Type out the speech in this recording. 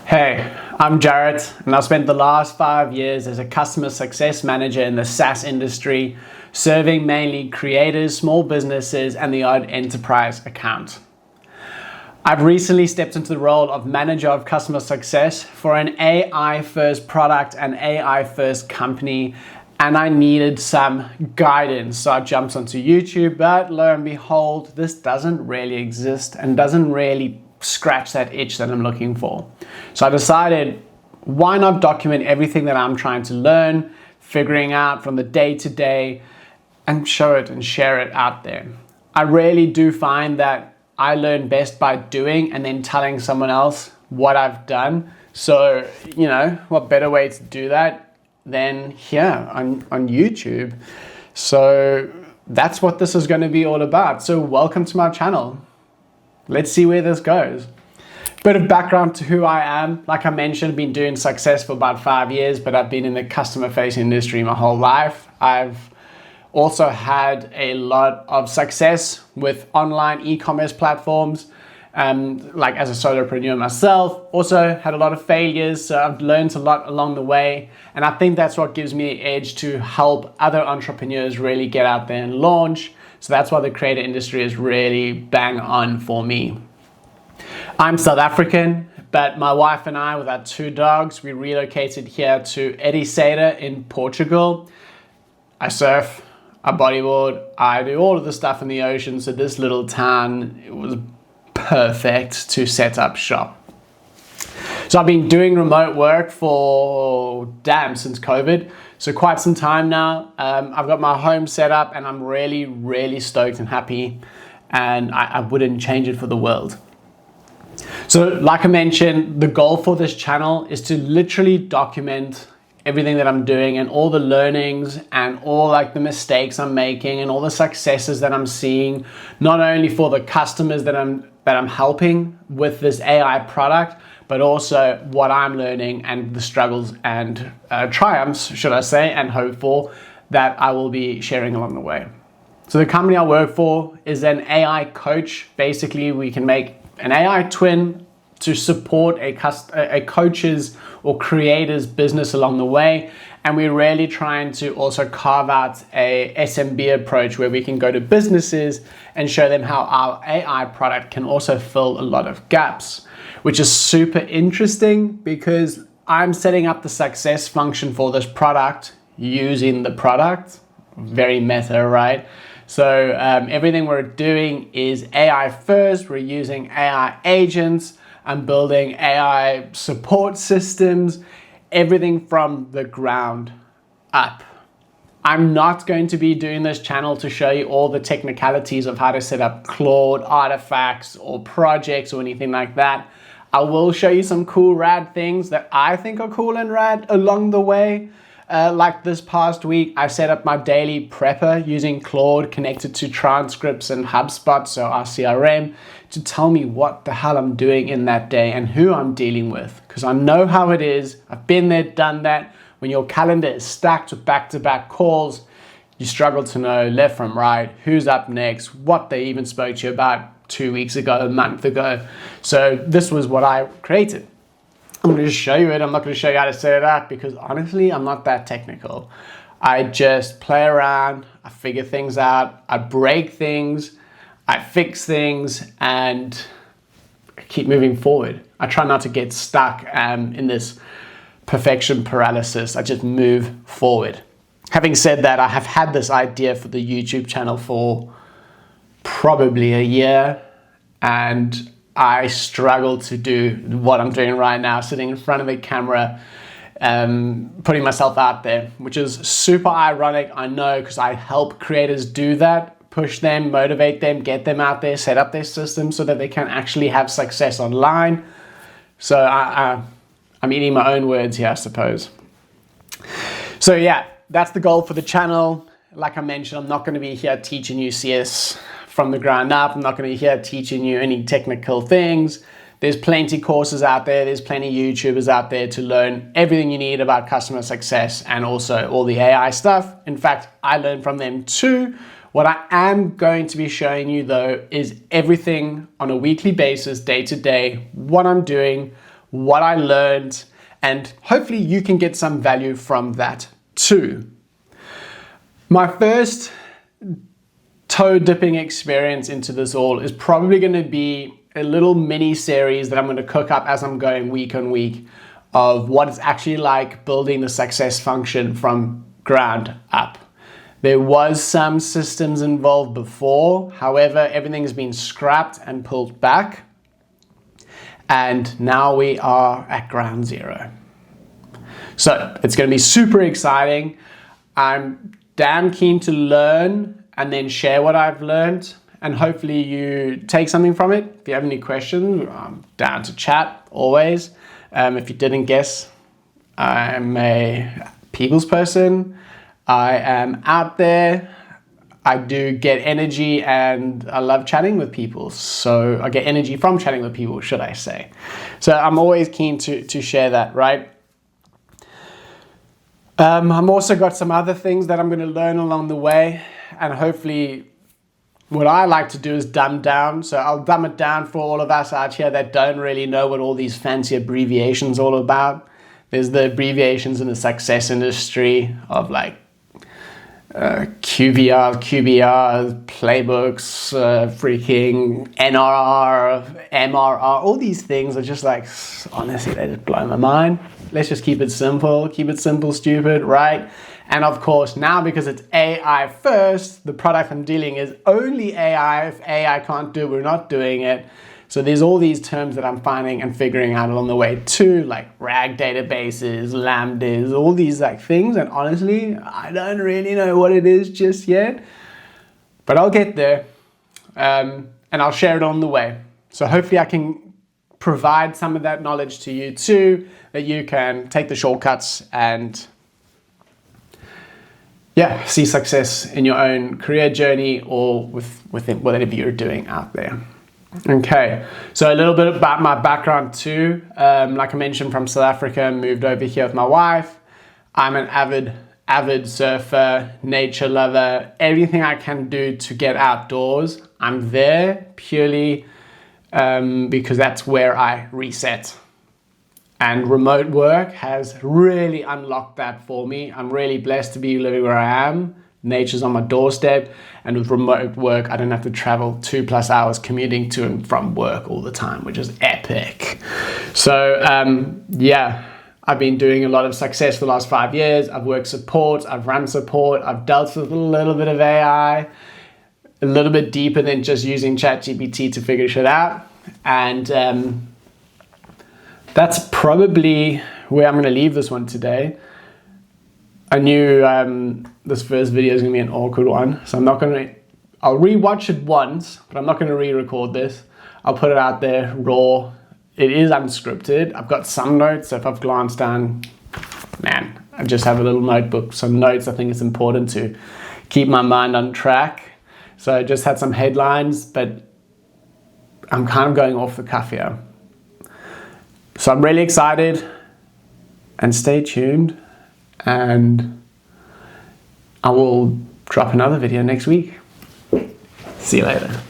Hey, I'm Jarrett, and I've spent the last 5 years as a customer success manager in the SaaS industry, serving mainly creators, small businesses, and the odd enterprise account. I've recently stepped into the role of manager of customer success for an AI-first product and AI-first company, and I needed some guidance. So I jumped onto YouTube, but lo and behold, this doesn't really exist and doesn't really scratch that itch that I'm looking for. So I decided, why not document everything that I'm trying to learn, figuring out from the day to day, and show it and share it out there. I really do find that I learn best by doing and then telling someone else what I've done. So, what better way to do that than here on YouTube? So that's what this is going to be all about. So welcome to my channel. Let's see where this goes. Bit of background to who I am. Like I mentioned, I've been doing success for about 5 years, but I've been in the customer facing industry my whole life. I've also had a lot of success with online e-commerce platforms, like as a solopreneur myself. Also had a lot of failures, so I've learned a lot along the way. And I think that's what gives me an edge to help other entrepreneurs really get out there and launch. So that's why the creator industry is really bang on for me. I'm South African, but my wife and I, with our 2 dogs, we relocated here to Ediceira in Portugal. I surf, I bodyboard, I do all of the stuff in the ocean. So this little town, it was perfect to set up shop. So I've been doing remote work for since COVID. So quite some time now. I've got my home set up and I'm really, really stoked and happy, and I wouldn't change it for the world. So like I mentioned, the goal for this channel is to literally document everything that I'm doing and all the learnings and all like the mistakes I'm making and all the successes that I'm seeing, not only for the customers that I'm helping with this AI product, but also what I'm learning and the struggles and triumphs, should I say, and hope for, that I will be sharing along the way. So the company I work for is an AI coach. Basically, we can make an AI twin to support a coach's or creator's business along the way. And we're really trying to also carve out a SMB approach where we can go to businesses and show them how our AI product can also fill a lot of gaps, which is super interesting because I'm setting up the success function for this product using the product. Very meta, right? So everything we're doing is AI first. We're using AI agents. I'm building AI support systems, everything from the ground up. I'm not going to be doing this channel to show you all the technicalities of how to set up Claude artifacts or projects or anything like that. I will show you some cool rad things that I think are cool and rad along the way. Like this past week, I set up my daily prepper using Claude connected to transcripts and HubSpot, so our CRM, to tell me what the hell I'm doing in that day and who I'm dealing with. Because I know how it is. I've been there, done that. When your calendar is stacked with back-to-back calls, you struggle to know left from right, who's up next, what they even spoke to you about 2 weeks ago, a month ago. So this was what I created. I'm going to show you it. I'm not going to show you how to set it up because honestly, I'm not that technical. I just play around, I figure things out, I break things, I fix things, and keep moving forward. I try not to get stuck in this perfection paralysis. I just move forward. Having said that, I have had this idea for the YouTube channel for probably a year, and I struggle to do what I'm doing right now, sitting in front of the camera, putting myself out there, which is super ironic, I know, because I help creators do that, push them, motivate them, get them out there, set up their system so that they can actually have success online. So I'm eating my own words here, I suppose. So yeah, that's the goal for the channel. Like I mentioned, I'm not going to be here teaching you CS from the ground up. I'm not going to be here teaching you any technical things. There's plenty courses out there. There's plenty YouTubers out there to learn everything you need about customer success and also all the AI stuff. In fact, I learned from them too. What I am going to be showing you though is everything on a weekly basis, day to day, what I'm doing, what I learned, and hopefully you can get some value from that too. My first toe dipping experience into this all is probably going to be a little mini series that I'm going to cook up as I'm going week on week of what it's actually like building the success function from ground up. There was some systems involved before, however, everything's been scrapped and pulled back, and now we are at ground zero. So it's going to be super exciting. I'm damn keen to learn and then share what I've learned, and hopefully you take something from it. If you have any questions, I'm down to chat always. If you didn't guess, I'm a people's person. I am out there. I do get energy and I love chatting with people. So I get energy from chatting with people, should I say. So I'm always keen to share that, right? I'm also got some other things that I'm going to learn along the way, and hopefully what I like to do is dumb down. So I'll dumb it down for all of us out here that don't really know what all these fancy abbreviations are all about. There's the abbreviations in the success industry of like QBR, playbooks, freaking NRR, MRR, all these things are just like, honestly, they just blow my mind. Let's just keep it simple, stupid, right? And of course, now because it's AI first, the product I'm dealing is only AI. If AI can't do it, we're not doing it. So there's all these terms that I'm finding and figuring out along the way too, like RAG databases, lambdas, all these like things. And honestly, I don't really know what it is just yet, but I'll get there, and I'll share it on the way. So hopefully I can provide some of that knowledge to you too, that you can take the shortcuts and see success in your own career journey or within whatever you're doing out there. Okay, so a little bit about my background too. Like I mentioned, from South Africa, moved over here with my wife. I'm an avid surfer, nature lover. Everything I can do to get outdoors, I'm there purely because that's where I reset. And remote work has really unlocked that for me. I'm really blessed to be living where I am. Nature's on my doorstep, and with remote work, I don't have to travel 2+ hours commuting to and from work all the time, which is epic. So I've been doing a lot of success for the last 5 years. I've worked support, I've run support, I've dealt with a little bit of AI, a little bit deeper than just using ChatGPT to figure shit out. And that's probably where I'm going to leave this one today. I knew this first video is going to be an awkward one, so I'll rewatch it once, but I'm not going to re-record this. I'll put it out there raw. It is unscripted. I've got some notes, so if I've glanced down, I just have a little notebook, some notes. I think it's important to keep my mind on track. So I just had some headlines, but I'm kind of going off the cuff here. So I'm really excited, and stay tuned, and I will drop another video next week. See you later.